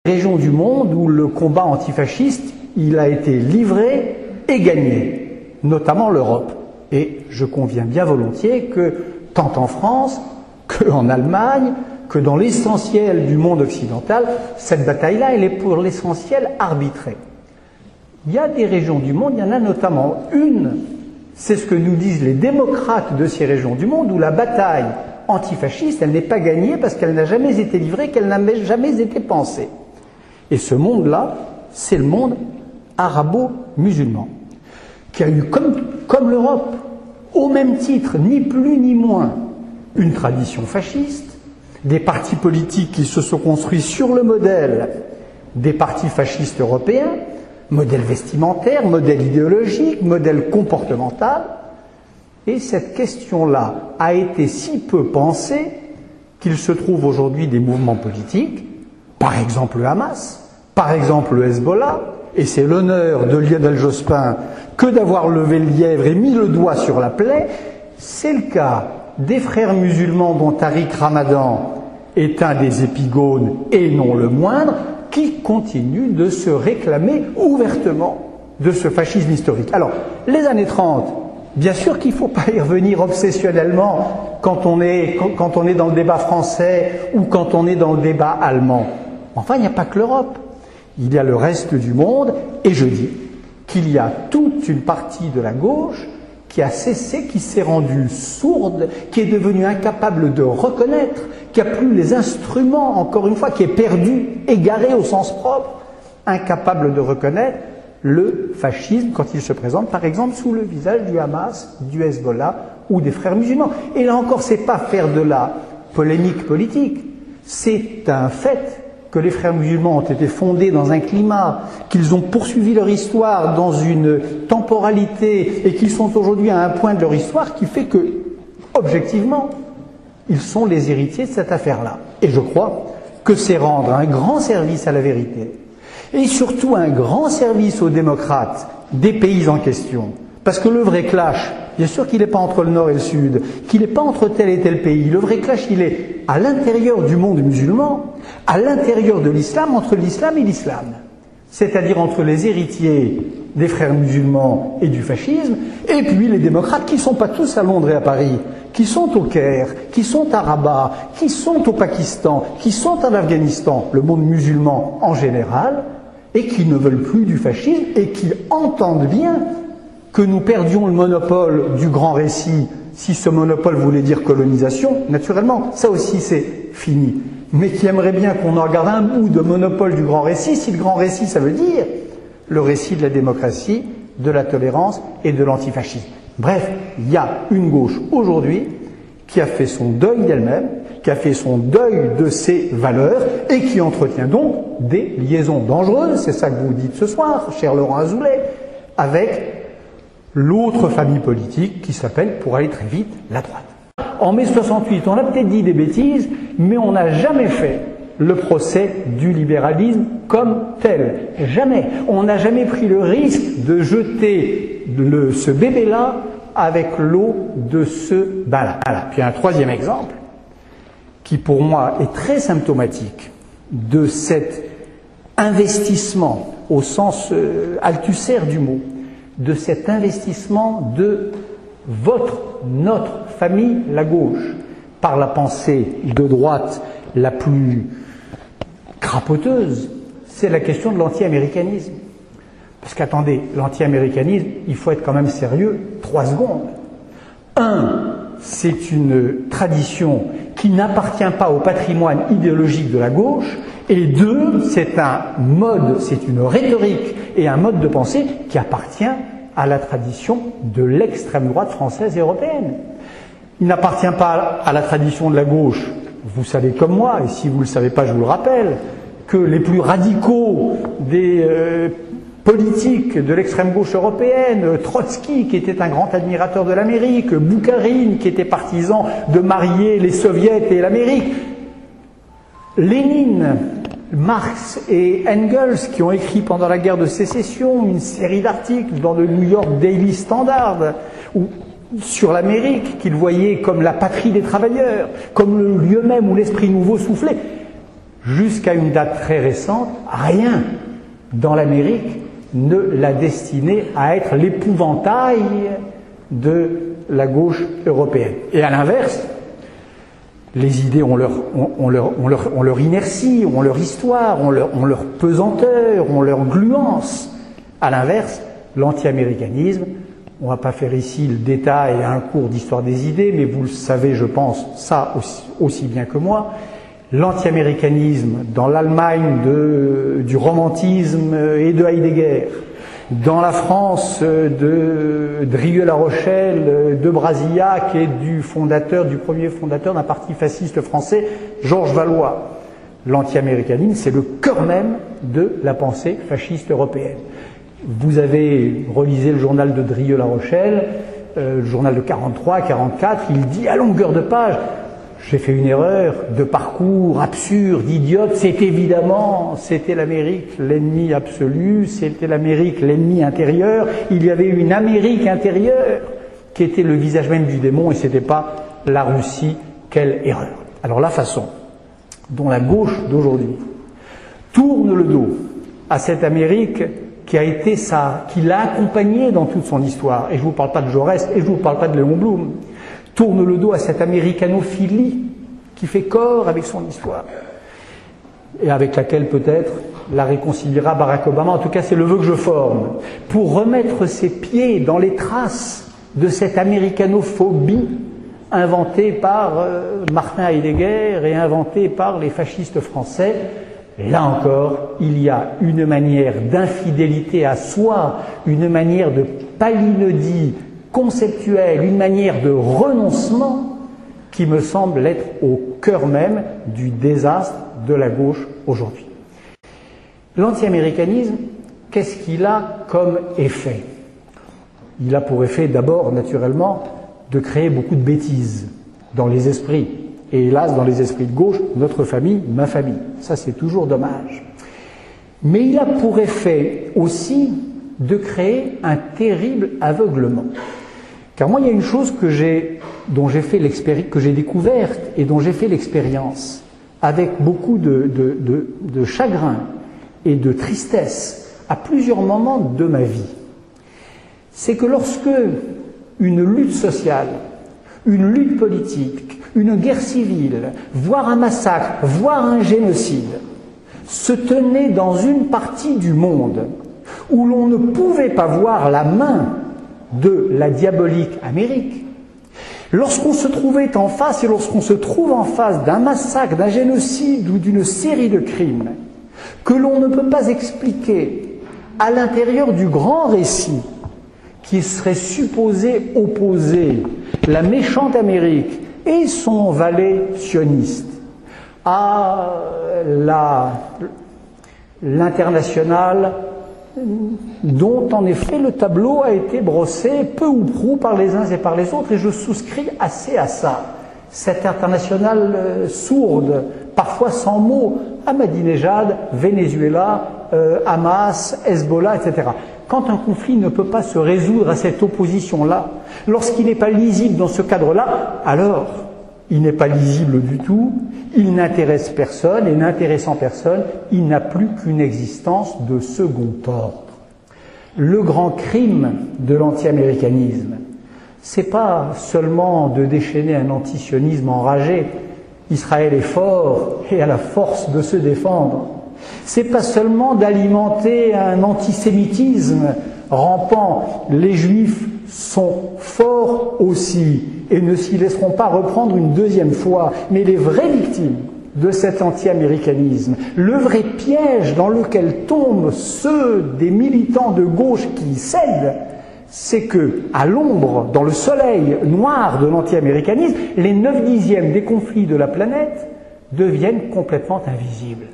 Région du monde où le combat antifasciste, il a été livré et gagné, notamment l'Europe. Et je conviens bien volontiers que, tant en France qu'en Allemagne, que dans l'essentiel du monde occidental, cette bataille-là, elle est pour l'essentiel arbitrée. Il y a des régions du monde, il y en a notamment une, c'est ce que nous disent les démocrates de ces régions du monde, où la bataille antifasciste, elle n'est pas gagnée parce qu'elle n'a jamais été livrée, qu'elle n'a jamais été pensée. Et ce monde-là, c'est le monde arabo-musulman, qui a eu, comme l'Europe, au même titre, ni plus ni moins, une tradition fasciste, des partis politiques qui se sont construits sur le modèle des partis fascistes européens, modèle vestimentaire, modèle idéologique, modèle comportemental. Et cette question-là a été si peu pensée qu'il se trouve aujourd'hui des mouvements politiques, par exemple le Hamas, par exemple le Hezbollah, et c'est l'honneur de Lionel Jospin que d'avoir levé le lièvre et mis le doigt sur la plaie. C'est le cas des frères musulmans dont Tariq Ramadan est un des épigones et non le moindre, qui continuent de se réclamer ouvertement de ce fascisme historique. Alors, les années 30, bien sûr qu'il ne faut pas y revenir obsessionnellement quand on est dans le débat français ou quand on est dans le débat allemand. Enfin, il n'y a pas que l'Europe. Il y a le reste du monde, et je dis qu'il y a toute une partie de la gauche qui a cessé, qui s'est rendue sourde, qui est devenue incapable de reconnaître, qui n'a plus les instruments, encore une fois, qui est perdue, égarée au sens propre, incapable de reconnaître le fascisme quand il se présente, par exemple, sous le visage du Hamas, du Hezbollah ou des frères musulmans. Et là encore, c'est pas faire de la polémique politique, c'est un fait que les frères musulmans ont été fondés dans un climat, qu'ils ont poursuivi leur histoire dans une temporalité et qu'ils sont aujourd'hui à un point de leur histoire qui fait que, objectivement, ils sont les héritiers de cette affaire-là. Et je crois que c'est rendre un grand service à la vérité et surtout un grand service aux démocrates des pays en question. Parce que le vrai clash, bien sûr qu'il n'est pas entre le Nord et le Sud, qu'il n'est pas entre tel et tel pays. Le vrai clash, il est à l'intérieur du monde musulman, à l'intérieur de l'islam, entre l'islam et l'islam. C'est-à-dire entre les héritiers des frères musulmans et du fascisme, et puis les démocrates qui ne sont pas tous à Londres et à Paris, qui sont au Caire, qui sont à Rabat, qui sont au Pakistan, qui sont en Afghanistan, le monde musulman en général, et qui ne veulent plus du fascisme et qui entendent bien que nous perdions le monopole du grand récit, si ce monopole voulait dire colonisation, naturellement, ça aussi c'est fini. Mais qui aimerait bien qu'on en regarde un bout de monopole du grand récit, si le grand récit ça veut dire le récit de la démocratie, de la tolérance et de l'antifascisme. Bref, il y a une gauche aujourd'hui qui a fait son deuil d'elle-même, qui a fait son deuil de ses valeurs et qui entretient donc des liaisons dangereuses, c'est ça que vous dites ce soir, cher Laurent Azoulay, avec l'autre famille politique qui s'appelle, pour aller très vite, la droite. En mai 68, on a peut-être dit des bêtises, mais on n'a jamais fait le procès du libéralisme comme tel. Jamais. On n'a jamais pris le risque de jeter ce bébé-là avec l'eau de ce bain-là. Voilà. Puis un troisième exemple, qui pour moi est très symptomatique de cet investissement, au sens althussaire du mot, de cet investissement de notre famille, la gauche, par la pensée de droite la plus crapoteuse, c'est la question de l'anti-américanisme. Parce qu'attendez, l'anti-américanisme, il faut être quand même sérieux, 3 secondes. 1, c'est une tradition qui n'appartient pas au patrimoine idéologique de la gauche, et 2, c'est un mode, c'est une rhétorique et un mode de pensée qui appartient à la tradition de l'extrême droite française et européenne. Il n'appartient pas à la tradition de la gauche. Vous savez comme moi, et si vous ne le savez pas, je vous le rappelle, que les plus radicaux des politiques de l'extrême gauche européenne, Trotsky, qui était un grand admirateur de l'Amérique, Boukharine, qui était partisan de marier les soviets et l'Amérique, Lénine, Marx et Engels, qui ont écrit pendant la guerre de sécession une série d'articles dans le New York Daily Standard sur l'Amérique, qu'ils voyaient comme la patrie des travailleurs, comme le lieu même où l'esprit nouveau soufflait. jusqu'à une date très récente, rien dans l'Amérique ne l'a destiné à être l'épouvantail de la gauche européenne. Et à l'inverse, les idées ont leur inertie, ont leur histoire, ont leur pesanteur, ont leur gluance. À l'inverse, l'anti-américanisme, on ne va pas faire ici le détail à un cours d'histoire des idées, mais vous le savez, je pense, ça aussi bien que moi, l'anti-américanisme dans l'Allemagne du romantisme et de Heidegger, dans la France de Drieux-La Rochelle, de Brasillac et du premier fondateur d'un parti fasciste français, Georges Valois. L'anti-américanisme, c'est le cœur même de la pensée fasciste européenne. Vous avez relisé le journal de Drieux-La Rochelle, le journal de 43, 44, il dit à longueur de page, j'ai fait une erreur de parcours absurde, idiote, c'était l'Amérique l'ennemi absolu, c'était l'Amérique l'ennemi intérieur, il y avait une Amérique intérieure qui était le visage même du démon et c'était pas la Russie, quelle erreur. Alors la façon dont la gauche d'aujourd'hui tourne le dos à cette Amérique qui l'a accompagné dans toute son histoire, et je ne vous parle pas de Jaurès, et je ne vous parle pas de Léon Blum, tourne le dos à cette américanophilie qui fait corps avec son histoire, et avec laquelle peut-être la réconciliera Barack Obama, en tout cas c'est le vœu que je forme, pour remettre ses pieds dans les traces de cette américanophobie inventée par Martin Heidegger et inventée par les fascistes français. Là encore, il y a une manière d'infidélité à soi, une manière de palinodie conceptuelle, une manière de renoncement qui me semble être au cœur même du désastre de la gauche aujourd'hui. L'anti-américanisme, qu'est-ce qu'il a comme effet? Il a pour effet d'abord, naturellement, de créer beaucoup de bêtises dans les esprits. Et hélas, dans les esprits de gauche, notre famille, ma famille. Ça, c'est toujours dommage. Mais il a pour effet aussi de créer un terrible aveuglement. Car moi, il y a une chose que j'ai découverte et dont j'ai fait l'expérience, avec beaucoup de chagrin et de tristesse, à plusieurs moments de ma vie. C'est que lorsque une lutte sociale, une lutte politique, une guerre civile, voire un massacre, voire un génocide, se tenait dans une partie du monde où l'on ne pouvait pas voir la main de la diabolique Amérique, lorsqu'on se trouvait en face et lorsqu'on se trouve en face d'un massacre, d'un génocide ou d'une série de crimes que l'on ne peut pas expliquer à l'intérieur du grand récit qui serait supposé opposer la méchante Amérique et son valet sioniste à l'international dont en effet le tableau a été brossé peu ou prou par les uns et par les autres, et je souscris assez à ça. Cette internationale sourde, parfois sans mots, Ahmadinejad, Venezuela, Hamas, Hezbollah, etc. Quand un conflit ne peut pas se résoudre à cette opposition-là, lorsqu'il n'est pas lisible dans ce cadre-là, alors il n'est pas lisible du tout, il n'intéresse personne, et n'intéressant personne, il n'a plus qu'une existence de second ordre. Le grand crime de l'anti-américanisme, c'est pas seulement de déchaîner un antisionisme enragé, Israël est fort et a la force de se défendre. C'est pas seulement d'alimenter un antisémitisme rampant. Les Juifs sont forts aussi et ne s'y laisseront pas reprendre une deuxième fois. Mais les vraies victimes de cet anti-américanisme, le vrai piège dans lequel tombent ceux des militants de gauche qui cèdent, c'est que, à l'ombre, dans le soleil noir de l'anti-américanisme, les 9/10 des conflits de la planète deviennent complètement invisibles.